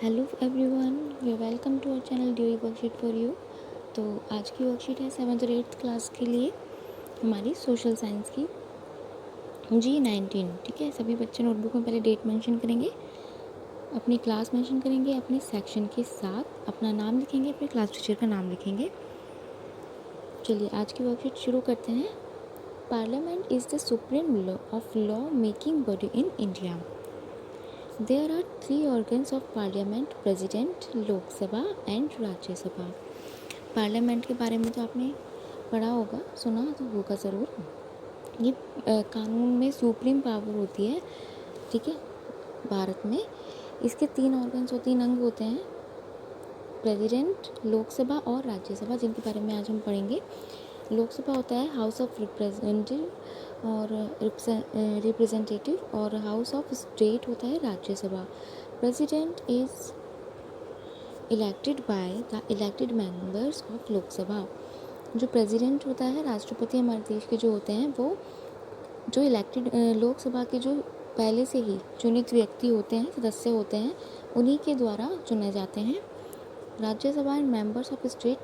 Hello everyone, you welcome to our channel ड्यूरी worksheet for you. तो आज की वर्कशीट है 7th और 8th क्लास के लिए हमारी सोशल साइंस की G19। ठीक है, सभी बच्चे नोटबुक में पहले डेट मेंशन करेंगे, अपनी क्लास मेंशन करेंगे, अपने सेक्शन के साथ अपना नाम लिखेंगे, अपने क्लास टीचर का नाम लिखेंगे। चलिए आज की वर्कशीट शुरू करते हैं। Parliament is the supreme law making body in India. There are three organs of parliament: president, लोक सभा एंड राज्य सभा। पार्लियामेंट के बारे में तो आपने पढ़ा होगा, सुना तो होगा ज़रूर। ये कानून में सुप्रीम पावर होती है, ठीक है, भारत में। इसके 3 ऑर्गन्स और 3 अंग होते हैं: प्रेसिडेंट, लोकसभा और राज्यसभा, जिनके बारे में आज हम पढ़ेंगे। लोकसभा होता है हाउस ऑफ रिप्रेजेंटेटिव और हाउस ऑफ स्टेट होता है Rajya Sabha. President is elected by the elected members of Lok Sabha. जो प्रेसिडेंट होता है, राष्ट्रपति हमारे देश के जो होते हैं, वो जो इलेक्टेड लोकसभा के जो पहले से ही चुनित व्यक्ति होते हैं, सदस्य होते हैं, उन्हीं के द्वारा चुने जाते हैं। Rajya Sabha and members of state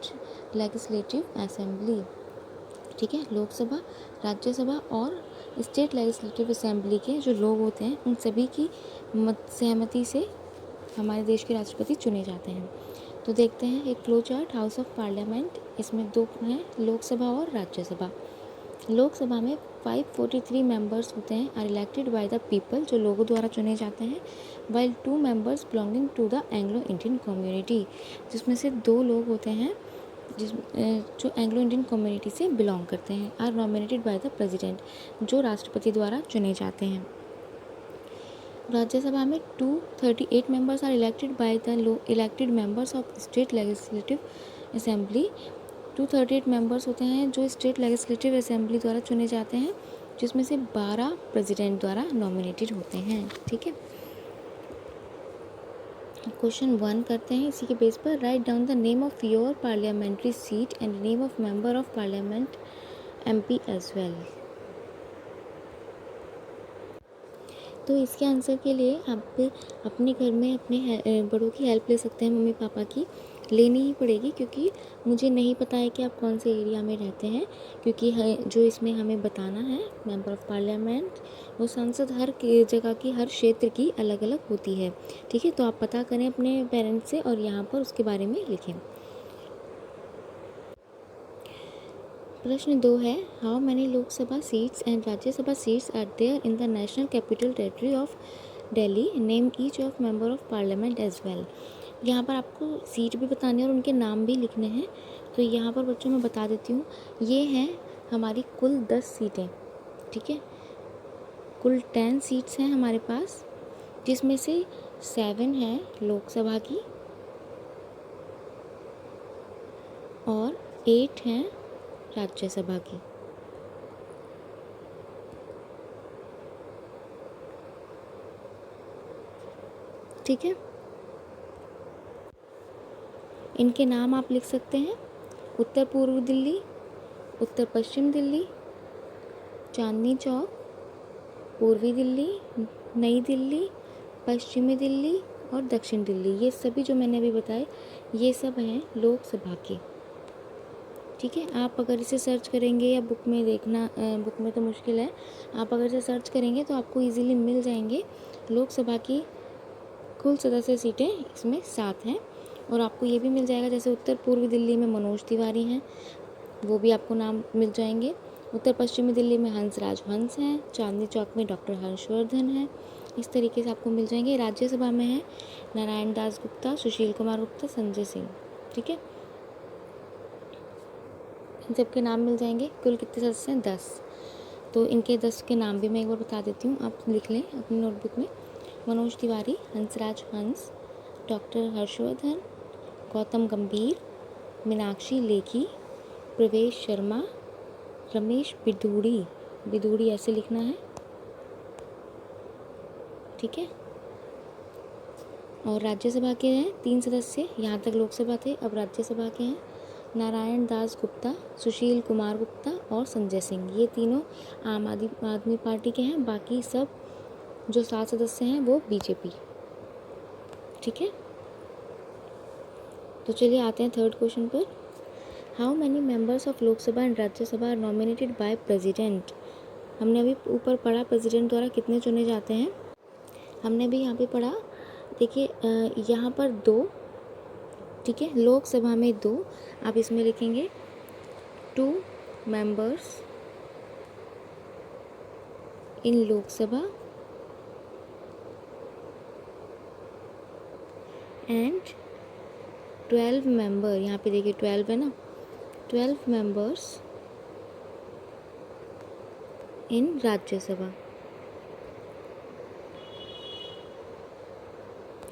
legislative assembly. ठीक है, लोकसभा, राज्यसभा और स्टेट लेजिस्लेटिव असेंबली के जो लोग होते हैं, उन सभी की सहमति से हमारे देश के राष्ट्रपति चुने जाते हैं। तो देखते हैं एक flow chart house of parliament. इसमें 2 हैं, लोकसभा और राज्यसभा। लोकसभा में 543 मेंबर्स होते हैं, are elected by the people, जो लोगों द्वारा चुने जाते हैं। While 2 members belonging to the Anglo Indian community, जिसमें से 2 लोग होते हैं जो एंग्लो इंडियन कम्युनिटी से बिलोंग करते हैं, are nominated by the president, जो राष्ट्रपति द्वारा चुने जाते हैं। राज्यसभा में 238 members are elected by the elected members of state legislative assembly. 238 members होते हैं जो स्टेट लेजिस्लेटिव असेंबली द्वारा चुने जाते हैं, जिसमें से 12 प्रेसिडेंट द्वारा नॉमिनेटेड होते हैं। ठीक है, क्वेश्चन 1 करते हैं इसी के बेस पर। Write down the name of your parliamentary seat and name of member of parliament MP as well. तो इसके आंसर के लिए आप अपने घर में अपने बड़ों की हेल्प ले सकते हैं, मम्मी पापा की लेनी ही पड़ेगी, क्योंकि मुझे नहीं पता है कि आप कौन से एरिया में रहते हैं, क्योंकि जो इसमें हमें बताना है मेंबर ऑफ पार्लियामेंट, वो सांसद हर जगह की, हर क्षेत्र की अलग अलग होती है। ठीक है, तो आप पता करें अपने पेरेंट्स से और यहाँ पर उसके बारे में लिखें। प्रश्न 2 है, how many Lok Sabha seats and Rajya Sabha seats are there in the national capital territory of Delhi, name each of member of parliament as well. यहाँ पर आपको सीट भी बतानी है और उनके नाम भी लिखने हैं। तो यहाँ पर बच्चों मैं बता देती हूँ, ये हैं हमारी कुल 10 सीटें। ठीक है, कुल 10 सीट्स हैं हमारे पास, जिसमें से 7 हैं लोकसभा की और 8 हैं राज्यसभा की। ठीक है, इनके नाम आप लिख सकते हैं: उत्तर पूर्व दिल्ली, उत्तर पश्चिम दिल्ली, चांदनी चौक, पूर्वी दिल्ली, नई दिल्ली, पश्चिमी दिल्ली और दक्षिण दिल्ली। ये सभी जो मैंने अभी बताए, ये सब हैं लोकसभा के। ठीक है, आप अगर इसे सर्च करेंगे या बुक में देखना, बुक में तो मुश्किल है, आप अगर इसे सर्च करेंगे तो आपको इजीली मिल जाएंगे। लोकसभा की कुल सदस्य सीटें इसमें 7 हैं, और आपको ये भी मिल जाएगा, जैसे उत्तर पूर्वी दिल्ली में मनोज तिवारी हैं, वो भी आपको नाम मिल जाएंगे। उत्तर पश्चिमी दिल्ली में हंसराज हंस हैं, चांदनी चौक में डॉक्टर हर्षवर्धन हैं, इस तरीके से आपको मिल जाएंगे। राज्यसभा में है नारायण दास गुप्ता, सुशील कुमार गुप्ता, संजय सिंह। ठीक है, इन सबके नाम मिल जाएंगे। कुल कितने सदस्य हैं? 10। तो इनके 10 के नाम भी मैं एक बार बता देती हूँ, आप लिख लें अपनी नोटबुक में। मनोज तिवारी, हंसराज हंस, डॉक्टर हर्षवर्धन, गौतम गंभीर, मीनाक्षी लेखी, प्रवेश शर्मा, रमेश बिदूड़ी ऐसे लिखना है। ठीक है, और राज्यसभा के हैं 3 सदस्य, यहाँ तक लोकसभा थे, अब राज्यसभा के हैं नारायण दास गुप्ता, सुशील कुमार गुप्ता और संजय सिंह। ये तीनों आम आदमी पार्टी के हैं, बाकी सब जो 7 सदस्य हैं वो बीजेपी। ठीक है, तो चलिए आते हैं थर्ड क्वेश्चन पर। How many members of Lok Sabha and Rajya Sabha are nominated by president. हमने अभी ऊपर पढ़ा प्रेसिडेंट द्वारा कितने चुने जाते हैं, हमने भी यहाँ पे पढ़ा। देखिए यहाँ पर 2, ठीक है, लोकसभा में 2, आप इसमें लिखेंगे 2 members in Lok Sabha and 12 member, यहाँ पे देखिए 12 है ना, 12 मेंबर्स इन राज्यसभा,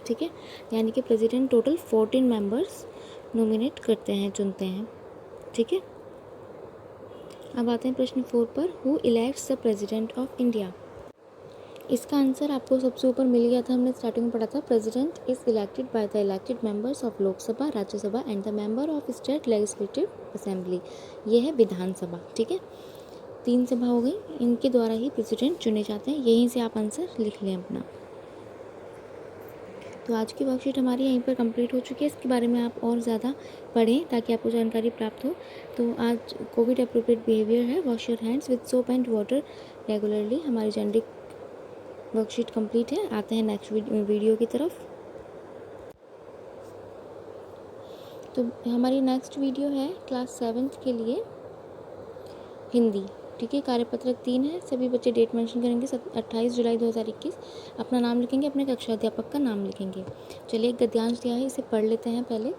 ठीक है। यानी कि प्रेसिडेंट टोटल 14 मेंबर्स नॉमिनेट करते हैं, चुनते हैं, ठीक है। अब आते हैं प्रश्न 4 पर। Who elects the president of India. इसका आंसर आपको सबसे ऊपर मिल गया था, हमने स्टार्टिंग में पढ़ा था। President is elected by the elected members of Lok Sabha, Rajya Sabha and the member of state legislative assembly. ये है विधानसभा, ठीक है। 3 सभा हो गई, इनके द्वारा ही प्रेसिडेंट चुने जाते हैं। यहीं से आप आंसर लिख लें अपना। तो आज की वर्कशीट हमारी यहीं पर कंप्लीट हो चुकी है। इसके बारे में आप और ज़्यादा पढ़ें ताकि आपको जानकारी प्राप्त हो। तो आज कोविड अप्रोप्रिएट बिहेवियर है, wash your hands with soap and water regularly. हमारी जेनेरिक वर्कशीट कंप्लीट है। आते हैं नेक्स्ट वीडियो की तरफ। तो हमारी नेक्स्ट वीडियो है क्लास 7th के लिए हिंदी, ठीक है। कार्यपत्रक 3 है। सभी बच्चे डेट मेंशन करेंगे 28 जुलाई 2021। अपना नाम लिखेंगे, अपने कक्षा अध्यापक का नाम लिखेंगे। चलिए एक गद्यांश दिया है, इसे पढ़ लेते हैं पहले।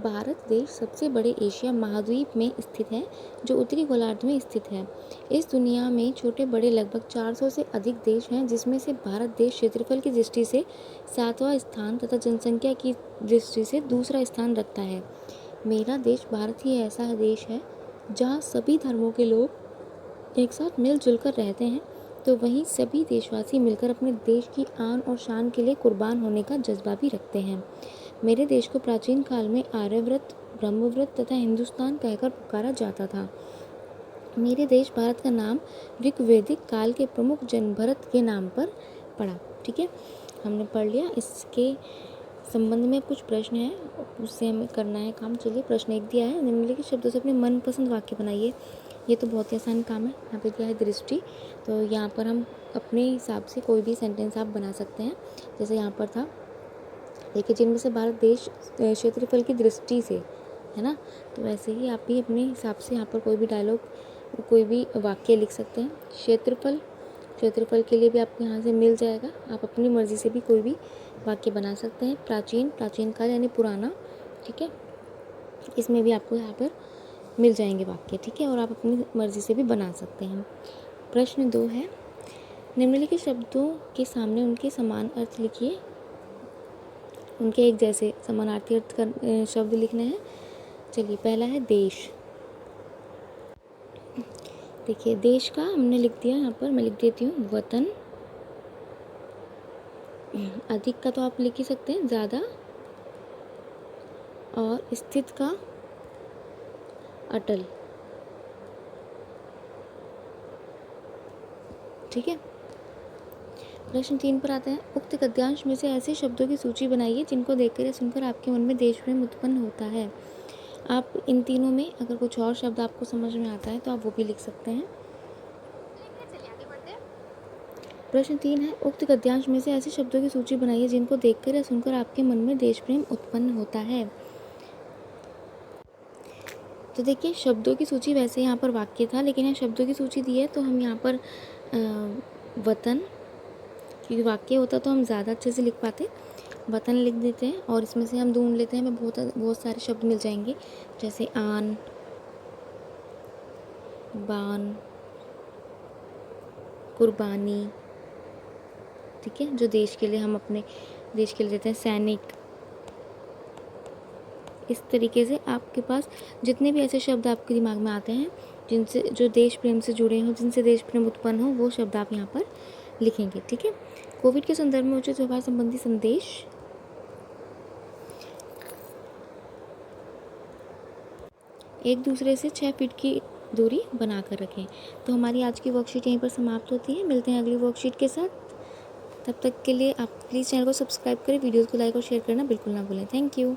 भारत देश सबसे बड़े एशिया महाद्वीप में स्थित है जो उत्तरी गोलार्ध में स्थित है। इस दुनिया में छोटे बड़े लगभग 400 से अधिक देश हैं, जिसमें से भारत देश क्षेत्रफल की दृष्टि से 7वां स्थान तथा जनसंख्या की दृष्टि से दूसरा स्थान रखता है। मेरा देश भारत ही ऐसा देश है जहाँ सभी धर्मों के लोग एक साथ मिलजुल कर रहते हैं, तो वहीं सभी देशवासी मिलकर अपने देश की आन और शान के लिए कुर्बान होने का जज्बा भी रखते हैं। मेरे देश को प्राचीन काल में आर्यव्रत, ब्रह्मव्रत तथा हिंदुस्तान कहकर पुकारा जाता था। मेरे देश भारत का नाम ऋग्वैदिक काल के प्रमुख जन भरत के नाम पर पड़ा, ठीक है। हमने पढ़ लिया। इसके संबंध में कुछ प्रश्न हैं, उससे हमें करना है काम। चलिए प्रश्न 1 दिया है, निम्नलिखित शब्दों से अपने मनपसंद वाक्य बनाइए। ये तो बहुत ही आसान काम है। यहाँ पे दिया है दृष्टि, तो यहाँ पर हम अपने हिसाब से कोई भी सेंटेंस आप बना सकते हैं। जैसे यहाँ पर था, देखिए, जिनमें से भारत देश क्षेत्रफल की दृष्टि से, है ना, तो वैसे ही आप भी अपने हिसाब से यहाँ पर कोई भी डायलॉग, कोई भी वाक्य लिख सकते हैं। क्षेत्रफल, क्षेत्रफल के लिए भी आपको यहाँ से मिल जाएगा। आप अपनी मर्ज़ी से भी कोई भी वाक्य बना सकते हैं। प्राचीन, प्राचीन काल यानी पुराना, ठीक है, इसमें भी आपको यहाँ पर मिल जाएंगे वाक्य, ठीक है, और आप अपनी मर्ज़ी से भी बना सकते हैं। प्रश्न 2 है, निम्नलिखित शब्दों के सामने उनके समान अर्थ लिखिए। उनके एक जैसे समानार्थी अर्थ का शब्द लिखने हैं। चलिए पहला है देश। देखिए देश का हमने लिख दिया, यहाँ पर मैं लिख देती हूँ वतन। अधिक का तो आप लिख ही सकते हैं, ज़्यादा, और स्थित का अटल, ठीक है। प्रश्न 3 पर आते हैं। उक्त गद्यांश में से ऐसे शब्दों की सूची बनाइए जिनको देखकर या सुनकर आपके मन में देश प्रेम उत्पन्न होता है। आप इन तीनों में अगर कुछ और शब्द आपको समझ में आता है तो आप वो भी लिख सकते हैं। प्रश्न 3 है, उक्त गद्यांश में से ऐसे शब्दों की सूची बनाइए जिनको देखकर या सुनकर आपके मन में देश प्रेम उत्पन्न होता है। तो देखिए शब्दों की सूची, वैसे यहाँ पर वाक्य था लेकिन यहाँ शब्दों की सूची दी है, तो हम यहाँ पर वतन, क्योंकि वाक्य होता तो हम ज़्यादा अच्छे से लिख पाते, वतन लिख देते हैं। और इसमें से हम ढूंढ लेते हैं, हमें बहुत सारे शब्द मिल जाएंगे, जैसे आन, बान, कुर्बानी, ठीक है, जो देश के लिए हम अपने देश के लिए देते हैं, सैनिक। इस तरीके से आपके पास जितने भी ऐसे शब्द आपके दिमाग में आते हैं जिनसे, जो देश प्रेम से जुड़े हों, जिनसे देश प्रेम उत्पन्न हो, वो शब्द आप यहाँ पर लिखेंगे, ठीक है। कोविड के संदर्भ में उचित व्यवहार संबंधी संदेश। एक दूसरे से 6 फीट की दूरी बनाकर रखें। तो हमारी आज की वर्कशीट यहीं पर समाप्त होती है। मिलते हैं अगली वर्कशीट के साथ। तब तक के लिए आप प्लीज़ चैनल को सब्सक्राइब करें, वीडियोज़ को लाइक और शेयर करना बिल्कुल ना भूलें। Thank you.